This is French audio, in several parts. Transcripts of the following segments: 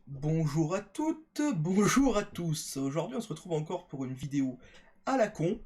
Bonjour à toutes, bonjour à tous. Aujourd'hui, on se retrouve encore pour une vidéo à la con.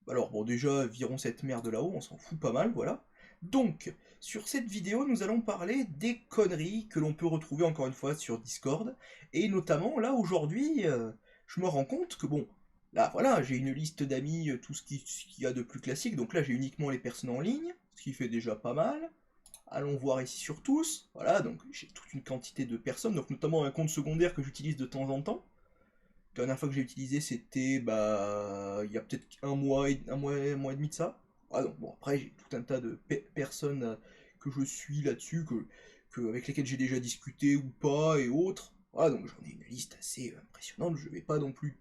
Alors bon, déjà, virons cette merde là-haut, on s'en fout pas mal, voilà. Donc, sur cette vidéo, nous allons parler des conneries que l'on peut retrouver encore une fois sur Discord. Et notamment, là, aujourd'hui, je me rends compte que bon, là, voilà, j'ai une liste d'amis, tout ce qu'il y a de plus classique. Donc là, j'ai uniquement les personnes en ligne, ce qui fait déjà pas mal. Allons voir ici sur tous. Voilà, donc j'ai toute une quantité de personnes, donc notamment un compte secondaire que j'utilise de temps en temps. La dernière fois que j'ai utilisé, c'était il y a peut-être un mois et demi de ça. Ah donc bon, après j'ai tout un tas de personnes que je suis là-dessus, avec lesquelles j'ai déjà discuté ou pas et autres. Voilà, donc j'en ai une liste assez impressionnante. Je vais pas non plus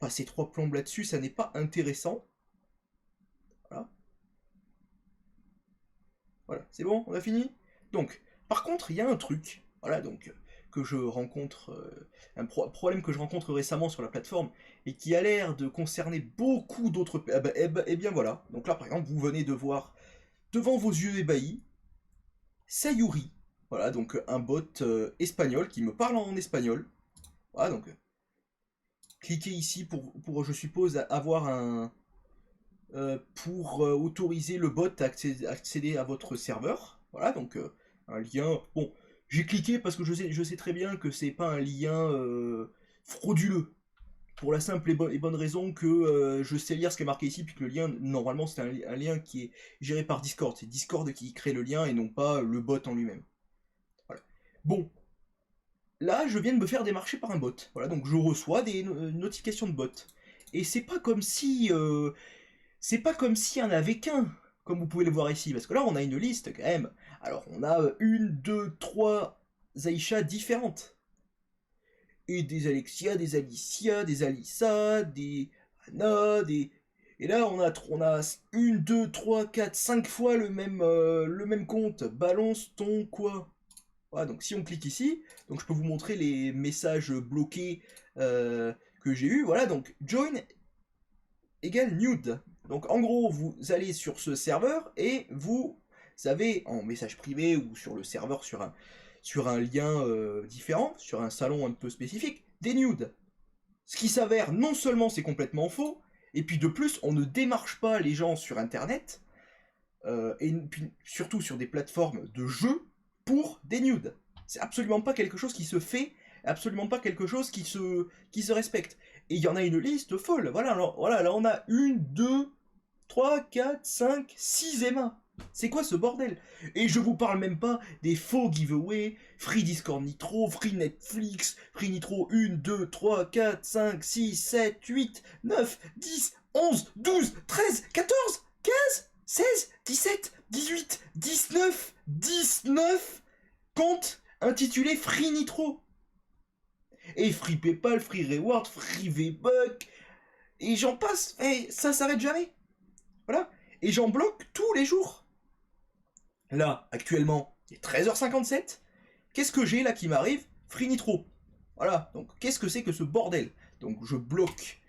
passer trois plombes là-dessus, ça n'est pas intéressant. Voilà. Voilà, c'est bon, on a fini. Donc, par contre, il y a un truc, voilà, donc, que je rencontre, problème que je rencontre récemment sur la plateforme, et qui a l'air de concerner beaucoup d'autres... Eh bien voilà, donc là par exemple, vous venez de voir, devant vos yeux ébahis, Sayuri, voilà, donc un bot espagnol qui me parle en espagnol. Voilà, donc, cliquez ici pour je suppose, avoir un... pour autoriser le bot à accéder à votre serveur. Voilà, donc un lien. Bon, j'ai cliqué parce que je sais très bien que c'est pas un lien frauduleux. Pour la simple et bonne raison que je sais lire ce qui est marqué ici, puis que le lien, normalement, c'est un lien qui est géré par Discord. C'est Discord qui crée le lien et non pas le bot en lui-même. Voilà. Bon, là, je viens de me faire démarcher par un bot. Voilà, donc je reçois des notifications de bot. Et c'est pas comme s'il y en avait qu'un, comme vous pouvez le voir ici, parce que là on a une liste quand même. Alors on a une, deux, trois Aïcha différentes. Et des Alexia, des Alicia, des Alissa, des Anna, des... Et là on a une, deux, trois, quatre, cinq fois le même compte. Balance ton quoi. Voilà, donc si on clique ici, donc je peux vous montrer les messages bloqués que j'ai eu. Voilà, donc join égale nude. Donc en gros, vous allez sur ce serveur et vous avez en message privé ou sur le serveur sur un lien différent, sur un salon un peu spécifique, des nudes. Ce qui s'avère non seulement c'est complètement faux, et puis de plus on ne démarche pas les gens sur internet, et puis surtout sur des plateformes de jeux pour des nudes. C'est absolument pas quelque chose qui se fait, absolument pas quelque chose qui se respecte. Et il y en a une liste folle. Voilà, alors, voilà, là on a une, deux, 3, 4, 5, 6 Emma. C'est quoi ce bordel? Et je vous parle même pas des faux giveaways, Free Discord Nitro, Free Netflix, Free Nitro 1, 2, 3, 4, 5, 6, 7, 8, 9, 10, 11, 12, 13, 14, 15, 16, 17, 18, 19, 19 comptes intitulés Free Nitro. Et Free PayPal, Free Reward, Free V-Buck, et j'en passe, et ça s'arrête jamais. Voilà. Et j'en bloque tous les jours. Là, actuellement, il est 13h57. Qu'est-ce que j'ai là qui m'arrive? Free Nitro. Voilà. Donc, qu'est-ce que c'est que ce bordel? Donc, je bloque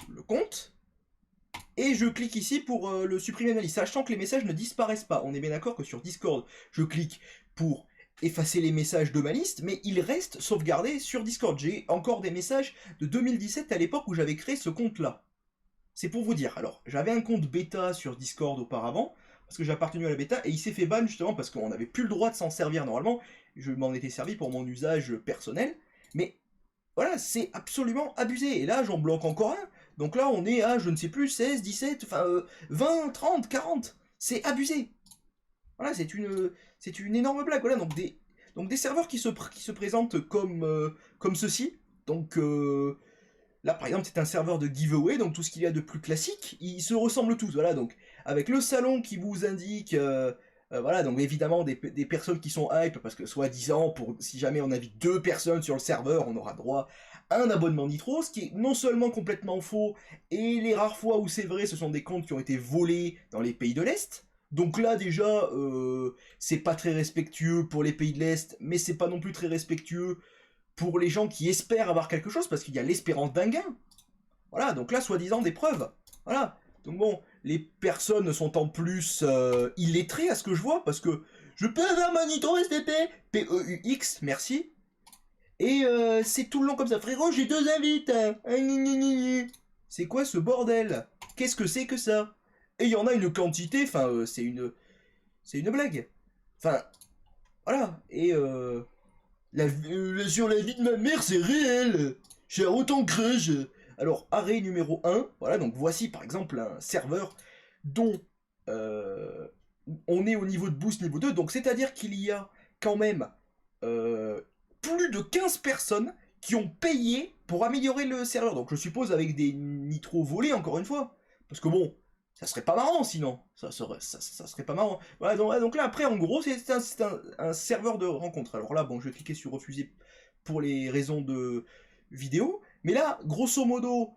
le compte. Et je clique ici pour le supprimer de ma liste, sachant que les messages ne disparaissent pas. On est bien d'accord que sur Discord, je clique pour effacer les messages de ma liste, mais ils restent sauvegardés sur Discord. J'ai encore des messages de 2017 à l'époque où j'avais créé ce compte-là. C'est pour vous dire. Alors, j'avais un compte bêta sur Discord auparavant, parce que j'ai appartenu à la bêta, et il s'est fait ban justement parce qu'on n'avait plus le droit de s'en servir normalement. Je m'en étais servi pour mon usage personnel. Mais voilà, c'est absolument abusé. Et là, j'en bloque encore un. Donc là, on est à, je ne sais plus, 16, 17, enfin 20, 30, 40. C'est abusé. Voilà, c'est une énorme blague. Voilà, donc des serveurs qui se présentent comme ceci. Donc là, par exemple, c'est un serveur de giveaway, donc tout ce qu'il y a de plus classique, ils se ressemblent tous. Voilà, donc avec le salon qui vous indique, voilà, donc évidemment des personnes qui sont hype, parce que soi-disant, si jamais on invite deux personnes sur le serveur, on aura droit à un abonnement Nitro, ce qui est non seulement complètement faux, et les rares fois où c'est vrai, ce sont des comptes qui ont été volés dans les pays de l'Est. Donc là déjà, c'est pas très respectueux pour les pays de l'Est, mais c'est pas non plus très respectueux pour les gens qui espèrent avoir quelque chose, parce qu'il y a l'espérance d'un gain. Voilà, donc là, soi-disant, des preuves. Voilà. Donc bon, les personnes sont en plus illettrées à ce que je vois, parce que Je peux avoir mon Nitro STP? PEUX, merci. Et c'est tout le long comme ça. Frérot, j'ai 2 invites. C'est quoi ce bordel? Qu'est-ce que c'est que ça? Et il y en a une quantité, enfin, c'est une blague. Enfin, voilà. Et sur la vie de ma mère, c'est réel. J'ai autant crush. Alors, arrêt numéro 1. Voilà, donc voici par exemple un serveur dont on est au niveau de boost niveau 2. Donc, c'est-à-dire qu'il y a quand même plus de 15 personnes qui ont payé pour améliorer le serveur. Donc, je suppose avec des nitros volés, encore une fois. Parce que bon, ça serait pas marrant sinon. Ça serait pas marrant. Voilà, donc là, après, en gros, c'est un serveur de rencontre. Alors là, bon, je vais cliquer sur refuser pour les raisons de vidéo. Mais là, grosso modo,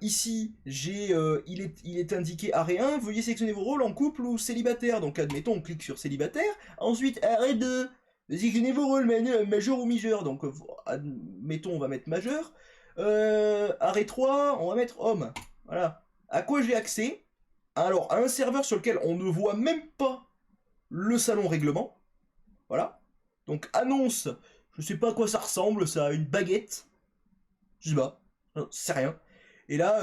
ici, il est indiqué arrêt 1, veuillez sélectionner vos rôles en couple ou célibataire. Donc admettons, on clique sur célibataire. Ensuite, arrêt 2, sélectionnez vos rôles, majeur ou mineur. Donc admettons, on va mettre majeur. Arrêt 3, on va mettre homme. Voilà. À quoi j'ai accès? Alors, à un serveur sur lequel on ne voit même pas le salon règlement. Voilà. Donc, annonce, je sais pas à quoi ça ressemble, ça a une baguette. Je sais pas, c'est rien. Et là,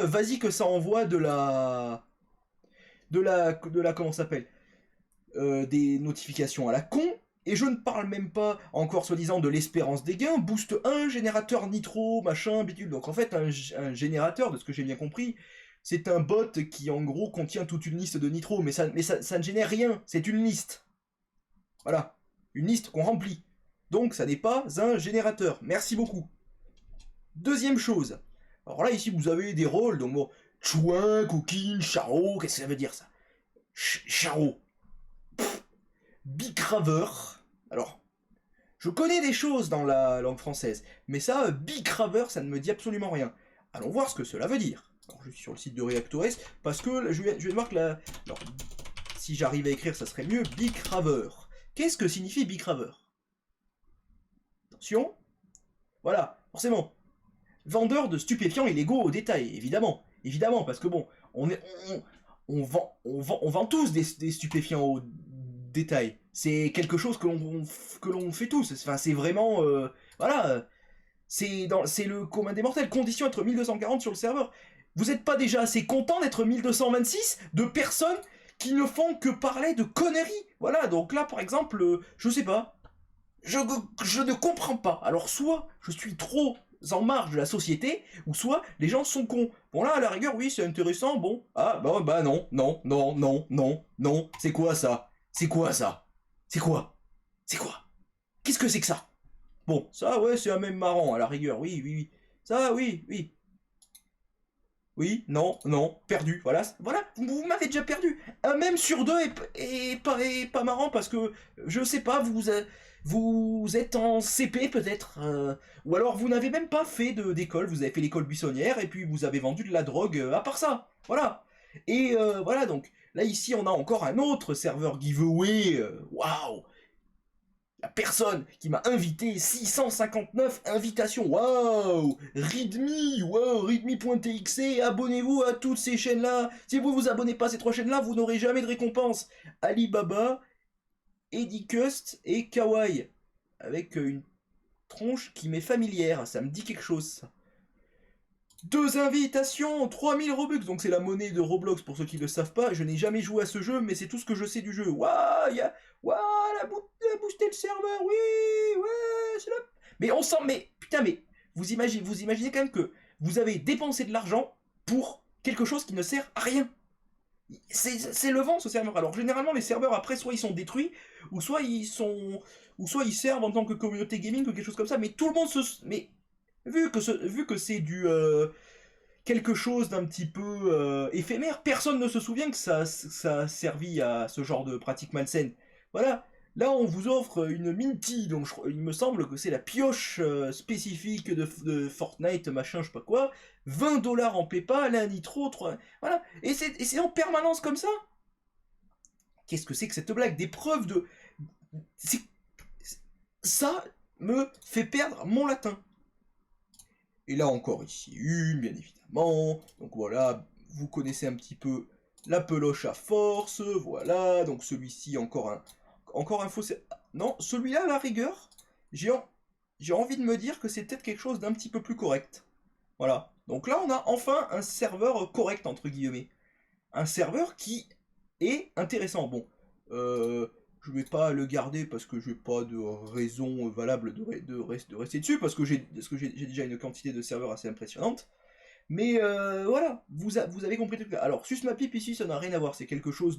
vas-y que ça envoie comment ça s'appelle, des notifications à la con. Et je ne parle même pas encore soi-disant de l'espérance des gains. Boost 1, générateur nitro, machin, bidule. Donc en fait, un générateur, de ce que j'ai bien compris, c'est un bot qui en gros contient toute une liste de nitro. Mais ça ne génère rien, c'est une liste. Voilà, une liste qu'on remplit. Donc ça n'est pas un générateur. Merci beaucoup. Deuxième chose. Alors là, ici, vous avez des rôles, donc bon, chouin, coquine, charo, qu'est-ce que ça veut dire ça? Charo. Bicraveur. Alors, je connais des choses dans la langue française, mais ça, bicraveur, ça ne me dit absolument rien. Allons voir ce que cela veut dire. Alors, je suis sur le site de Reactores, parce que je viens de voir que la... Alors, si j'arrive à écrire, ça serait mieux. Bicraveur. Qu'est-ce que signifie bicraveur? Attention. Voilà, forcément. Vendeur de stupéfiants illégaux au détail, évidemment. Évidemment, parce que bon, on vend tous des stupéfiants au détail. C'est quelque chose que l'on fait tous. Enfin, c'est vraiment... voilà. C'est le commun des mortels. Condition être 1240 sur le serveur. Vous n'êtes pas déjà assez content d'être 1226 de personnes qui ne font que parler de conneries? Voilà, donc là, par exemple, je sais pas. Je ne comprends pas. Alors, soit je suis trop en marge de la société, ou soit les gens sont cons. Bon là, à la rigueur, oui, c'est intéressant, bon. Ah, bah non, non, non, non, non, non. C'est quoi ça? C'est quoi ça? C'est quoi? C'est quoi? Qu'est-ce que c'est que ça? Bon, ça, ouais, c'est un même marrant, à la rigueur, oui, oui, oui. Ça, oui, oui. Oui, non, non, perdu, voilà, voilà, vous m'avez déjà perdu. Un même sur deux est pas marrant parce que, je sais pas, vous êtes en CP peut-être, ou alors vous n'avez même pas fait d'école, vous avez fait l'école buissonnière et puis vous avez vendu de la drogue à part ça, voilà. Et voilà, donc là ici on a encore un autre serveur giveaway, waouh, la personne qui m'a invité, 659 invitations, waouh, readme, waouh, readme.txt, abonnez-vous à toutes ces chaînes-là. Si vous vous abonnez pas à ces 3 chaînes-là, vous n'aurez jamais de récompense. Alibaba, Edicust et Kawaii, avec une tronche qui m'est familière, ça me dit quelque chose, ça. 2 invitations, 3000 Robux, donc c'est la monnaie de Roblox pour ceux qui ne le savent pas. Je n'ai jamais joué à ce jeu, mais c'est tout ce que je sais du jeu. Waouh, la booster le serveur, oui, ouais, c'est là. Mais on sent, mais putain, mais vous imaginez quand même que vous avez dépensé de l'argent pour quelque chose qui ne sert à rien. C'est le vent ce serveur. Alors généralement les serveurs après soit ils sont détruits ou soit ils servent en tant que communauté gaming ou quelque chose comme ça. Mais tout le monde mais vu que c'est du quelque chose d'un petit peu éphémère, personne ne se souvient que ça a servi à ce genre de pratique malsaine. Voilà. Là, on vous offre une Minty, donc il me semble que c'est la pioche spécifique de Fortnite, machin, je sais pas quoi. 20$ en PayPal, un nitro, 3... Voilà. Et c'est en permanence comme ça? Qu'est-ce que c'est que cette blague? Des preuves de... Ça me fait perdre mon latin. Et là encore ici une, bien évidemment. Donc voilà, vous connaissez un petit peu la peloche à force. Voilà, donc celui-ci encore encore info, c'est... Non, celui-là, à la rigueur, j'ai envie de me dire que c'est peut-être quelque chose d'un petit peu plus correct. Voilà. Donc là, on a enfin un serveur correct, entre guillemets. Un serveur qui est intéressant. Bon, je vais pas le garder parce que j'ai pas de raison valable de rester dessus, parce que j'ai déjà une quantité de serveurs assez impressionnante. Mais voilà, vous avez compris le truc. Alors, SysMapip ici, ça n'a rien à voir. C'est quelque chose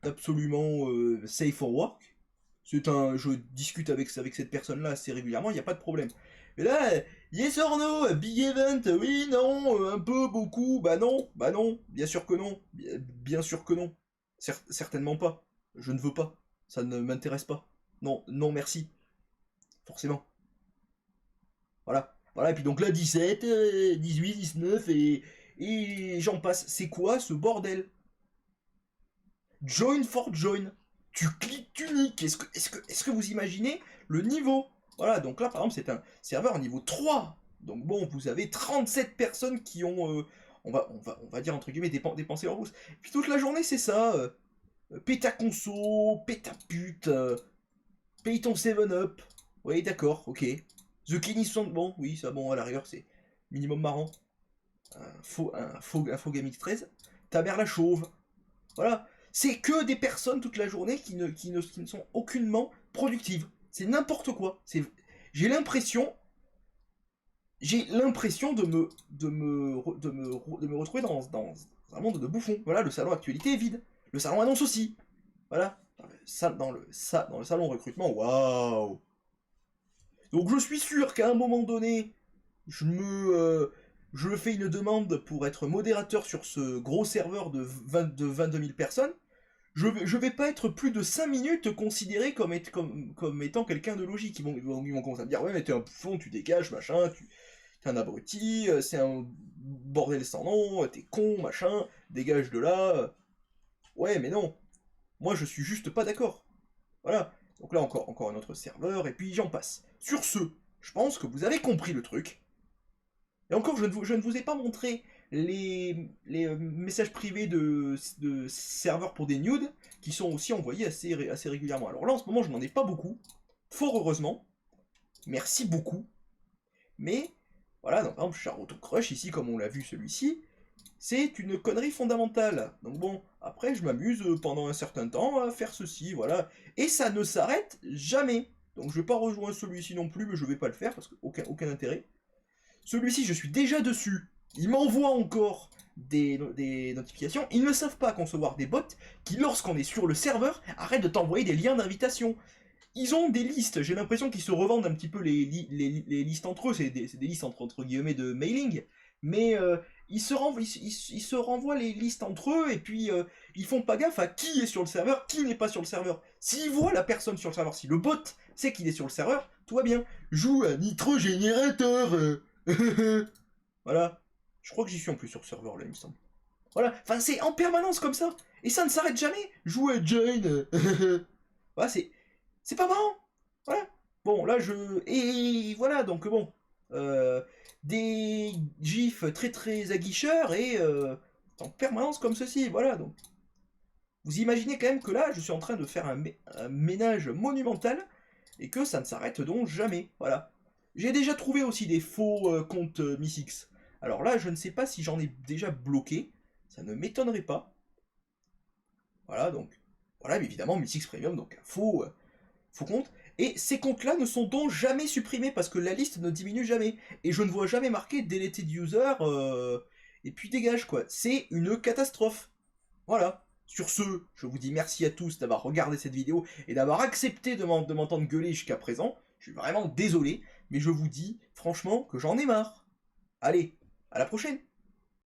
d'absolument safe for work. Je discute avec cette personne-là assez régulièrement, il n'y a pas de problème. Mais là, yes or no, big event, oui, non, un peu, beaucoup, bah non, bien sûr que non, bien sûr que non. Certainement pas. Je ne veux pas. Ça ne m'intéresse pas. Non, non, merci. Forcément. Voilà. Voilà, et puis donc là, 17, 18, 19, et j'en passe. C'est quoi ce bordel? Join for join. Tu cliques, tu niques. Est-ce que vous imaginez le niveau? Voilà, donc là, par exemple, c'est un serveur niveau 3. Donc bon, vous avez 37 personnes qui ont, on va dire, entre guillemets, dépensé leur rousse. Puis toute la journée, c'est ça. Péta conso, péta pute, paye ton 7-up. Oui, d'accord, ok. The Kenny 60, bon, oui, ça, bon, à l'arrière, c'est minimum marrant. Un faux Gamix 13. Ta mère la chauve. Voilà. C'est que des personnes toute la journée qui ne sont aucunement productives. C'est n'importe quoi. J'ai l'impression. J'ai l'impression de me retrouver dans un monde de bouffons. Voilà, le salon actualité est vide. Le salon annonce aussi. Voilà. Dans le salon recrutement, waouh. Donc je suis sûr qu'à un moment donné, je fais une demande pour être modérateur sur ce gros serveur de 22 000 personnes. Je vais pas être plus de 5 minutes considéré comme étant quelqu'un de logique. Ils vont commencer à me dire, ouais, mais t'es un bouffon, tu dégages, machin, t'es un abruti, c'est un bordel sans nom, t'es con, machin, dégage de là. Ouais, mais non, moi je suis juste pas d'accord. Voilà. Donc là encore un autre serveur, et puis j'en passe. Sur ce, je pense que vous avez compris le truc. Et encore, je ne vous ai pas montré les messages privés de serveurs pour des nudes qui sont aussi envoyés assez régulièrement. Alors là, en ce moment, je n'en ai pas beaucoup, fort heureusement. Merci beaucoup. Mais voilà, donc par exemple, Charoto Crush, ici, comme on l'a vu celui-ci, c'est une connerie fondamentale. Donc bon, après, je m'amuse pendant un certain temps à faire ceci, voilà. Et ça ne s'arrête jamais. Donc je vais pas rejoindre celui-ci non plus, mais je vais pas le faire parce qu'aucun intérêt. Celui-ci, je suis déjà dessus. Il m'envoie encore des notifications. Ils ne savent pas concevoir des bots qui, lorsqu'on est sur le serveur, arrêtent de t'envoyer des liens d'invitation. Ils ont des listes, j'ai l'impression qu'ils se revendent un petit peu les listes entre eux, c'est des listes entre guillemets de mailing, mais ils se renvoient les listes entre eux et puis ils font pas gaffe à qui est sur le serveur, qui n'est pas sur le serveur. S'ils voient la personne sur le serveur, si le bot sait qu'il est sur le serveur, tout va bien. Joue à nitrogénérateur. Voilà. Je crois que j'y suis en plus sur serveur là, il me semble. Voilà. Enfin, c'est en permanence comme ça. Et ça ne s'arrête jamais. Joue à Jane. Voilà, c'est pas marrant. Voilà. Bon, là, Et voilà, donc bon. Des gifs très très aguicheurs et en permanence comme ceci. Voilà, donc. Vous imaginez quand même que là, je suis en train de faire un ménage monumental et que ça ne s'arrête donc jamais. Voilà. J'ai déjà trouvé aussi des faux comptes Miss X. Alors là, je ne sais pas si j'en ai déjà bloqué. Ça ne m'étonnerait pas. Voilà, donc. Voilà, mais évidemment, Miss X Premium, donc un faux compte. Et ces comptes-là ne sont donc jamais supprimés parce que la liste ne diminue jamais. Et je ne vois jamais marqué deleted user et puis dégage quoi. C'est une catastrophe. Voilà. Sur ce, je vous dis merci à tous d'avoir regardé cette vidéo et d'avoir accepté de m'entendre gueuler jusqu'à présent. Je suis vraiment désolé, mais je vous dis franchement que j'en ai marre. Allez, à la prochaine!